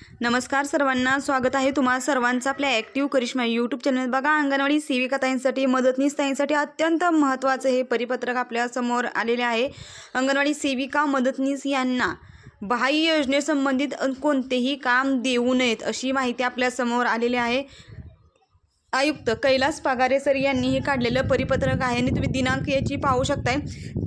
नमस्कार सर्वांना, स्वागत आहे तुम्हा सर्वांचं आपल्या ॲक्टिव्ह करिश्मा यूट्यूब चॅनल। बघा, अंगणवाडी सेविका ताईंसाठी, मदतनीस ताईंसाठी अत्यंत महत्त्वाचं हे परिपत्रक आपल्यासमोर आलेले आहे। अंगणवाडी सेविका मदतनीस यांना बाह्य योजनेसंबंधित कोणतेही काम देऊ नयेत अशी माहिती आपल्यासमोर आलेली आहे। आयुक्त कैलास पगारे सर यांनी हे काढलेलं परिपत्रक आहे आणि तुम्ही दिनांक याची पाहू शकताय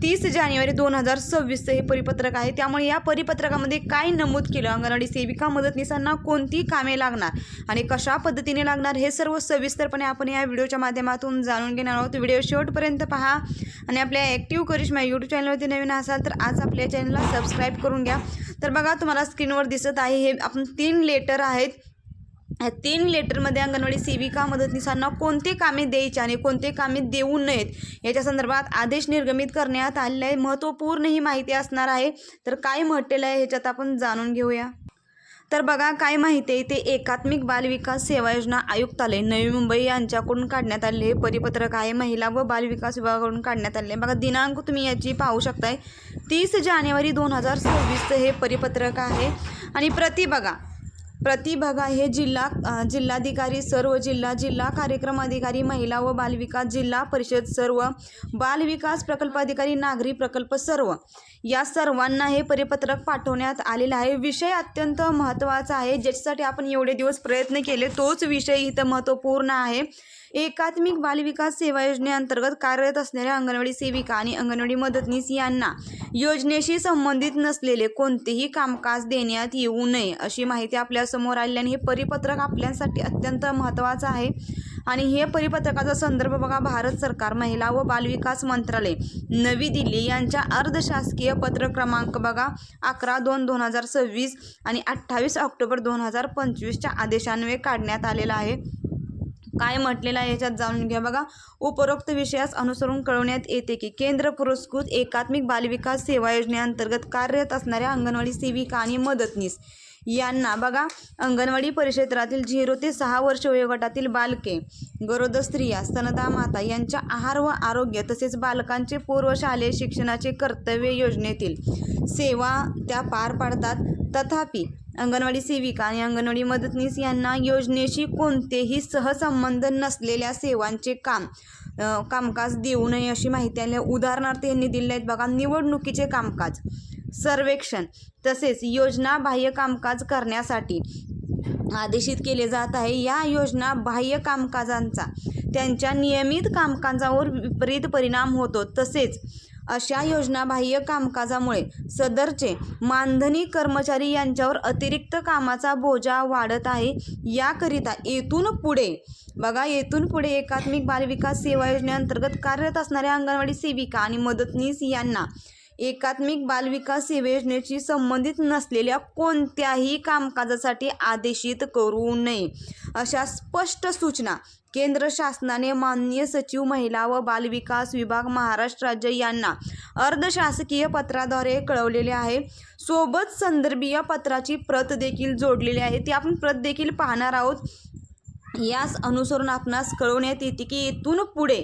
30 जानेवारी 2026 हे परिपत्रक आहे। त्यामुळे या परिपत्रकामध्ये काय नमूद केलं, अंगणवाडी सेविका मदतनीसांना कोणती कामे लागणार आणि कशा पद्धतीने लागणार हे सर्व सविस्तरपणे आपण या व्हिडिओच्या माध्यमातून जाणून घेणार आहोत। व्हिडिओ शेवटपर्यंत पहा आणि आपल्या ॲक्टिव्ह करिश्मा यूट्यूब चॅनलवरती नवीन असाल तर आज आपल्या चॅनलला सबस्क्राईब करून घ्या। तर बघा, तुम्हाला स्क्रीनवर दिसत आहे हे आपण 3 लेटर आहेत। या 3 लेटरमध्ये अंगणवाडी सेविका मदतनीसांना कोणते कामे द्यायचे आणि कोणते कामे देऊ नयेत याच्या संदर्भात आदेश निर्गमित करण्यात आलेला आहे। महत्त्वपूर्ण ही माहिती असणार आहे। तर काय म्हटलेलं आहे ह्याच्यात आपण जाणून घेऊया। तर बघा, काय माहिती आहे ते एकात्मिक बाल विकास सेवा योजना आयुक्तालय नवी मुंबई यांच्याकडून काढण्यात आलेले हे परिपत्रक आहे। महिला व बाल विकास विभागाकडून काढण्यात आलेले बघा, दिनांक तुम्ही याची पाहू शकताय 30 जानेवारी 2026 हे परिपत्रक आहे। आणि प्रति बघा हे जिल्हाधिकारी सर्व जिल्हा कार्यक्रम अधिकारी महिला व बाल विकास जिल्हा परिषद सर्व बाल विकास प्रकल्प अधिकारी नागरी प्रकल्प सर्व या सर्वांना हे परिपत्रक पाठवण्यात आलेलं आहे। विषय अत्यंत महत्त्वाचा आहे, ज्याच्यासाठी आपण एवढे दिवस प्रयत्न केले तोच विषय इथं महत्त्वपूर्ण आहे। एकात्मिक बाल विकास सेवा योजनेअंतर्गत कार्यरत असणाऱ्या अंगणवाडी सेविका आणि अंगणवाडी मदतनीस यांना योजनेशी संबंधित नसलेले कोणतेही कामकाज देण्यात येऊ नये अशी माहिती आपल्यासमोर आल्याने हे परिपत्रक आपल्यासाठी अत्यंत महत्त्वाचं आहे। आणि हे परिपत्रकाचा संदर्भ बघा, भारत सरकार महिला व बाल विकास मंत्रालय नवी दिल्ली यांच्या अर्धशासकीय पत्र क्रमांक बघा 11/2/2026 आणि 28 ऑक्टोबर 2025च्या आदेशान्वये काढण्यात आलेला आहे। काय म्हटलेलं आहे याच्यात जाणून घ्या। बघा, उपरोक्त विषयास अनुसरून कळवण्यात येते की केंद्र पुरस्कृत एकात्मिक बालविकास सेवा योजनेअंतर्गत कार्यरत असणाऱ्या अंगणवाडी सेविका आणि मदतनीस यांना बघा, अंगणवाडी परिक्षेत्रातील 0 ते 6 वर्ष वयोगटातील बालके, गरोदर स्त्रिया, स्तनदा माता यांच्या आहार व आरोग्य तसेच बालकांचे पूर्वशालेय शिक्षणाचे कर्तव्य योजनेतील सेवा त्या पार पाडतात। तथापि अंगणवाडी सेविका आणि अंगणवाडी मदतनीस यांना योजनेशी कोणतेही सहसंबंध नसलेल्या सेवांचे कामकाज देऊ नये अशी माहिती आहे। उदाहरणार्थ यांनी दिले आहेत बघा, निवडणुकीचे कामकाज, सर्वेक्षण तसेच योजना बाह्य कामकाज करण्यासाठी आदेशित केले जात आहे। या योजना बाह्य कामकाजांचा त्यांच्या नियमित कामकाजावर विपरीत परिणाम होतो। तसेच अशा योजना बाह्य कामकाजामुळे सदरचे मानधनी कर्मचारी यांच्यावर अतिरिक्त कामाचा बोजा वाढत आहे। याकरिता येथून पुढे एकात्मिक बाल विकास सेवा योजनेअंतर्गत कार्यरत असणाऱ्या अंगणवाडी सेविका आणि मदतनीस यांना एकात्मिक बाल विकास सेवा योजनेशी संबंधित नसलेल्या कोणत्याही कामकाजासाठी आदेशित करू नये अशा स्पष्ट सूचना केंद्र शासनाने माननीय सचिव महिला व बाल विकास विभाग महाराष्ट्र राज्य यांना अर्धशासकीय पत्राद्वारे कळवलेले आहे। सोबत संदर्भीय पत्राची प्रत देखील जोडलेली आहे, ती आपण प्रत देखील पाहणार आहोत। यास अनुसरून आपणास कळवण्यात येते की येथून पुढे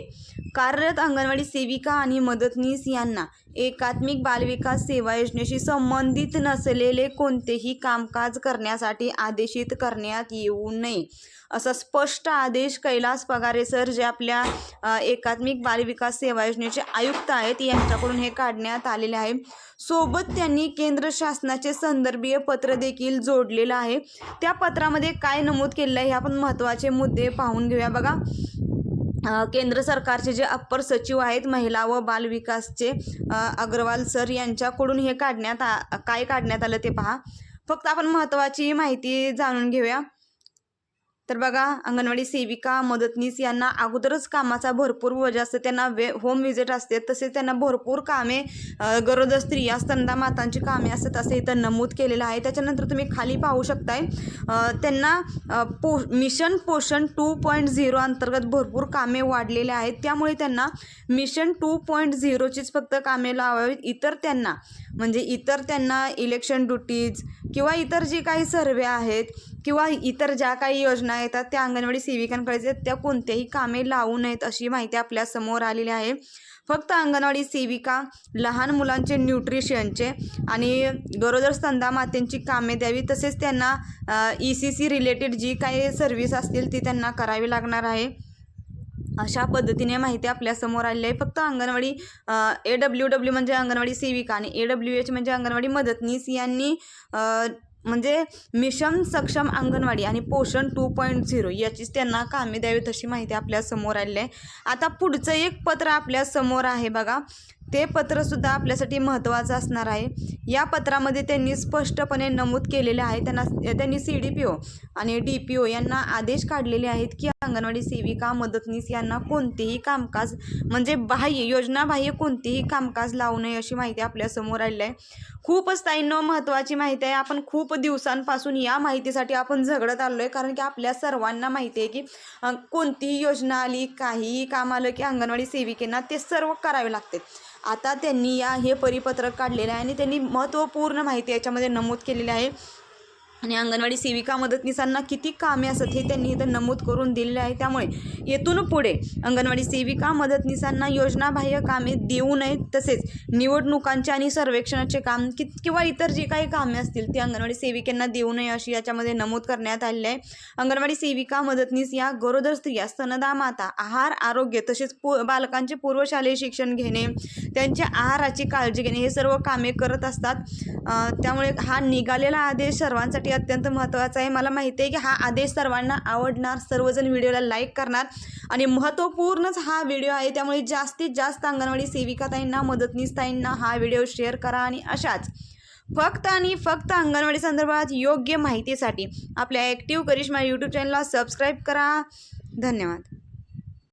कार्यरत अंगणवाडी सेविका आणि मदतनीस यांना एकात्मिक बालविकास सेवा योजनेशी संबंधित नसलेले कोणतेही कामकाज करण्यासाठी आदेशित करण्यात येऊ नये असा स्पष्ट आदेश कैलास पगारे सर जे आपल्या एकात्मिक बालविकास सेवा योजनेचे आयुक्त आहेत यांच्याकडून हे काढण्यात आलेले आहे। सोबत त्यांनी केंद्र शासनाचे संदर्भीय पत्र देखील जोडलेलं आहे। त्या पत्रामध्ये काय नमूद केलेलं आहे हे आपण महत्त्वाचे मुद्दे पाहून घेऊया। बघा, केंद्र सरकारचे जे अप्पर सचिव आहेत महिला व बाल विकासचे अग्रवाल सर यांच्याकडून हे काय काढण्यात आलं ते पहा। फक्त आपण महत्त्वाची माहिती जाणून घेऊया। तर बघा, अंगणवाडी सेविका मदतनीस यांना अगोदरच कामाचा भरपूर बोजा असते, त्यांना होम विजिट असते, तसेच त्यांना भरपूर कामे गरोदर स्त्रिया स्तनदा मातांची कामे असतात असे इथं नमूद केलेलं आहे। त्याच्यानंतर तुम्ही खाली पाहू शकताय त्यांना मिशन पोषण 2.0 अंतर्गत भरपूर कामे वाढलेले आहेत। त्यामुळे त्यांना मिशन 2.0चीच फक्त कामे लावावीत। इतर त्यांना इलेक्शन ड्युटीज किंवा इतर जे काही सर्वे आहेत किंवा इतर ज्या काही योजना येतात त्या अंगणवाडी सेविकांकडे त्या कोणत्याही कामे लावू नयेत अशी माहिती आपल्या समोर आलेली आहे। फक्त अंगणवाडी सेविका लहान मुलांचे न्यूट्रिशनचे आणि गरोदर स्तनदा मातेंची कामे द्यावी, तसेच त्यांना ECC रिलेटेड जी काही सर्व्हिस असतील ती त्यांना करावी लागणार आहे. अशा पद्धतीने माहिती आपल्यासमोर आलेली आहे. फक्त अंगणवाडी AWW म्हणजे अंगणवाडी सेविका आणि AWH म्हणजे अंगणवाडी मदतनीस यांनी म्हणजे मिशन सक्षम अंगणवाडी आणि पोषण 2.0 याचीच त्यांना कामे द्यावीत अशी माहिती आपल्यासमोर आलेली आहे. आता पुढचं एक पत्र आपल्यासमोर आहे बघा, ते पत्रसुद्धा आपल्यासाठी महत्त्वाचं असणार आहे. या पत्रामध्ये त्यांनी स्पष्टपणे नमूद केलेले आहे, त्यांनी CDPO आणि DPO यांना आदेश काढलेले आहेत की अंगणवाडी सेविका मदतनीस यांना कोणतेही कामकाज म्हणजे योजनाबाह्य कोणतेही कामकाज लावू नये अशी माहिती आपल्यासमोर आलेली आहे. खूपच ताईंनो महत्त्वाची माहिती आहे. आपण खूप दिवसांपासून या माहितीसाठी आपण झगडत आलो आहे, कारण की आपल्या सर्वांना माहिती आहे की कोणतीही योजना आली, काहीही काम आलं की अंगणवाडी सेविकेंना ते सर्व करावे लागते. आता त्यांनी हे परिपत्रक काढलेलं आहे आणि त्यांनी महत्त्वपूर्ण माहिती याच्यामध्ये नमूद केलेली आहे आणि अंगणवाडी सेविका मदतनीसांना किती कामे असतात हे त्यांनी इथं नमूद करून दिलेले आहे. त्यामुळे येथून पुढे अंगणवाडी सेविका मदतनीसांना योजनाबाह्य कामे देऊ नयेत, तसेच निवडणुकांचे आणि सर्वेक्षणाचे काम किंवा इतर जी काही कामे असतील ती अंगणवाडी सेविकांना देऊ नये अशी याच्यामध्ये नमूद करण्यात आलेले आहे. अंगणवाडी सेविका मदतनीस या गरोदर स्त्रिया, स्तनदा माता, आहार, आरोग्य तसेच बालकांचे पूर्वशालेय शिक्षण घेणे, त्यांच्या आहाराची काळजी घेणे हे सर्व कामे करत असतात. त्यामुळे हा निघालेला आदेश सर्वांसाठी अत्यंत महत्त्वाचा आहे. मला माहिती आहे की हा आदेश सर्वांना आवडणार, सर्वजण व्हिडिओला लाईक करणार आणि महत्त्वपूर्णच हा व्हिडिओ आहे. त्यामुळे जास्तीत जास्त अंगणवाडी सेविका ताईंना, मदतनीस ताईंना हा व्हिडिओ शेअर करा आणि अशाच फक्त आणि फक्त अंगणवाडी संदर्भात योग्य माहितीसाठी आपल्या ॲक्टिव्ह करिश्मा यूट्यूब चॅनलला सबस्क्राईब करा. धन्यवाद.